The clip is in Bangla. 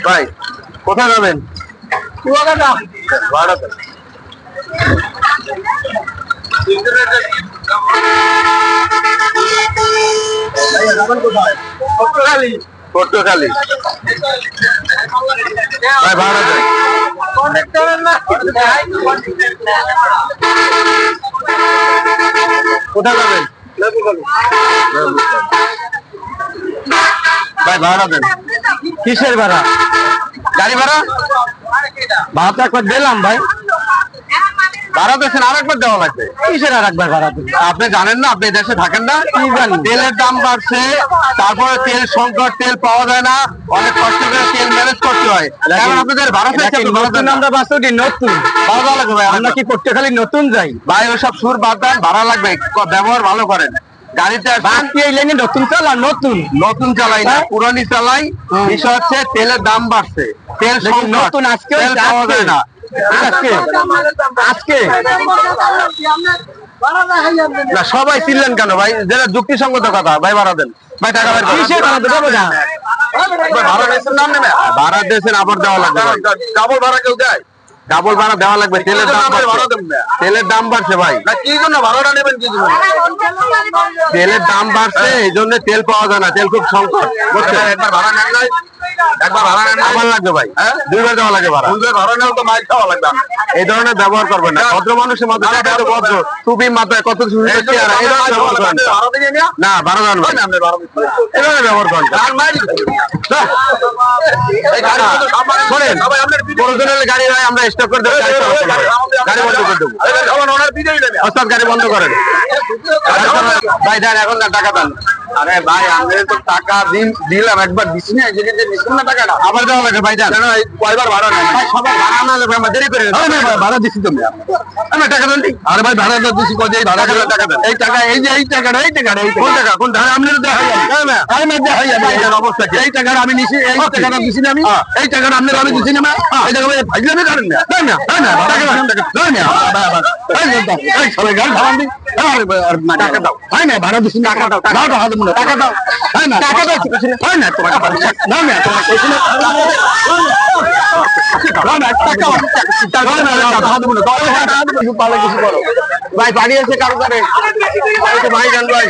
ভাই কোথায় যাবেন? ভাড়াতে পটুয়াখালী ভাই ভাড়া দেয় কোথায় যাবেন? ভাই ভাড়া দেন। কিসের ভাড়া? গাড়ি ভাড়া? ভাড়া তো একবার দিলাম ভাই। ভাড়া দিয়েছেন আর একবার দেওয়া লাগবে। কিসের আর একবার ভাড়া দেবেন? আপনি জানেন না, আপনি দেশে থাকেন না? কি জানি? তেলের দাম বাড়ছে, তারপরে তেল সংকট, তেল পাওয়া যায় না, অনেক কষ্ট করে তেল ম্যানেজ করতে হয়। আপনাদের ভাড়া নতুন আমরা বাসুটি নতুন ভাড়া দেওয়া লাগবে ভাই। আমরা কি পটুয়াখালী নতুন যাই ভাই? ওইসব সুর বাদ দেন, ভাড়া লাগবে, ব্যবহার ভালো করেন। গাড়িতে নতুন চালা, নতুন নতুন চালাই না, পুরানি চালাই। বিষয় হচ্ছে তেলের দাম বাড়ছে, তেল নতুন আজকে পাওয়া যায় না। আজকে না সবাই চিনলেন কেন ভাই? যেটা যুক্তিসঙ্গত কথা ভাই, ভাড়া দেন ভাই। টাকা ভাড়া দিয়েছেন, নাম নেবে ভাড়া দিয়েছেন, আবার দেওয়া লাগবে। ডাবল ভাড়া কেউ দেয়? ডাবল ভাড়া দেওয়া লাগবে। তেলের দাম তেলের দাম বাড়ছে ভাই। কি জন্য ভাড়াটা নেবেন? কি জন্য? তেলের দাম বাড়ছে, এই জন্য তেল পাওয়া যায় না, তেল খুব সংকট। একবার ভাড়া নেন নাই, একবার ভাড়া নেন আবার লাগবে ভাই। দুইবার দেওয়া লাগে ভাড়া। দুইবার ভাড়া নেওয়া তো মাইক খাওয়া লাগবে। এই ধরনের ব্যবহার করবেন না। ভদ্র মানুষের মধ্যে ভদ্র টুপি মাথায় কত কিছু না, ভাড়া দেন ভাই। এই ধরনের ব্যবহার করেন গাড়ি ভাই, আমরা স্টপ করে দেবো, গাড়ি বন্ধ করে দেবো। গাড়ি বন্ধ করেন ভাই। দেন এখন না, টাকা দেন। আরে ভাই আমি তো টাকা দিলাম, একবার দিচ্ছি না, না টাকাটা আবার দেওয়া লাগে ভাই। জানো কয়বার ভাড়া নেই? সবাই ভাড়া না লাগবে, আমরা দেরি করে ভাড়া দিচ্ছি তো আমি টাকা দেন। আরে ভাই ভাড়া দিচ্ছি, ভাড়া টাকা দেন। এই টাকা, এই যে এই টাকাটা, এই টাকাটা কোন টাকা? কোন টাকা? আপনি অবস্থা কি? এই টাকাটা আমি নিছি, এই টাকাটা দিচ্ছি না আমি, এই টাকাটা আপনার আমি দিচ্ছি না। এই টাকা ভাইজানি করেন না, তাই না? তাই না? টাকা সবাই গাড়ি খাওয়ান দিন, টাকা দাও। হয় না, ভাড়া দিচ্ছি, টাকা দাও, টাকা দাও, টাকা দাও। হয় না, টাকা দাও, হয় না, তোমার ভাই পাঠিয়েছে কারো করে ভাই, জান ভাই।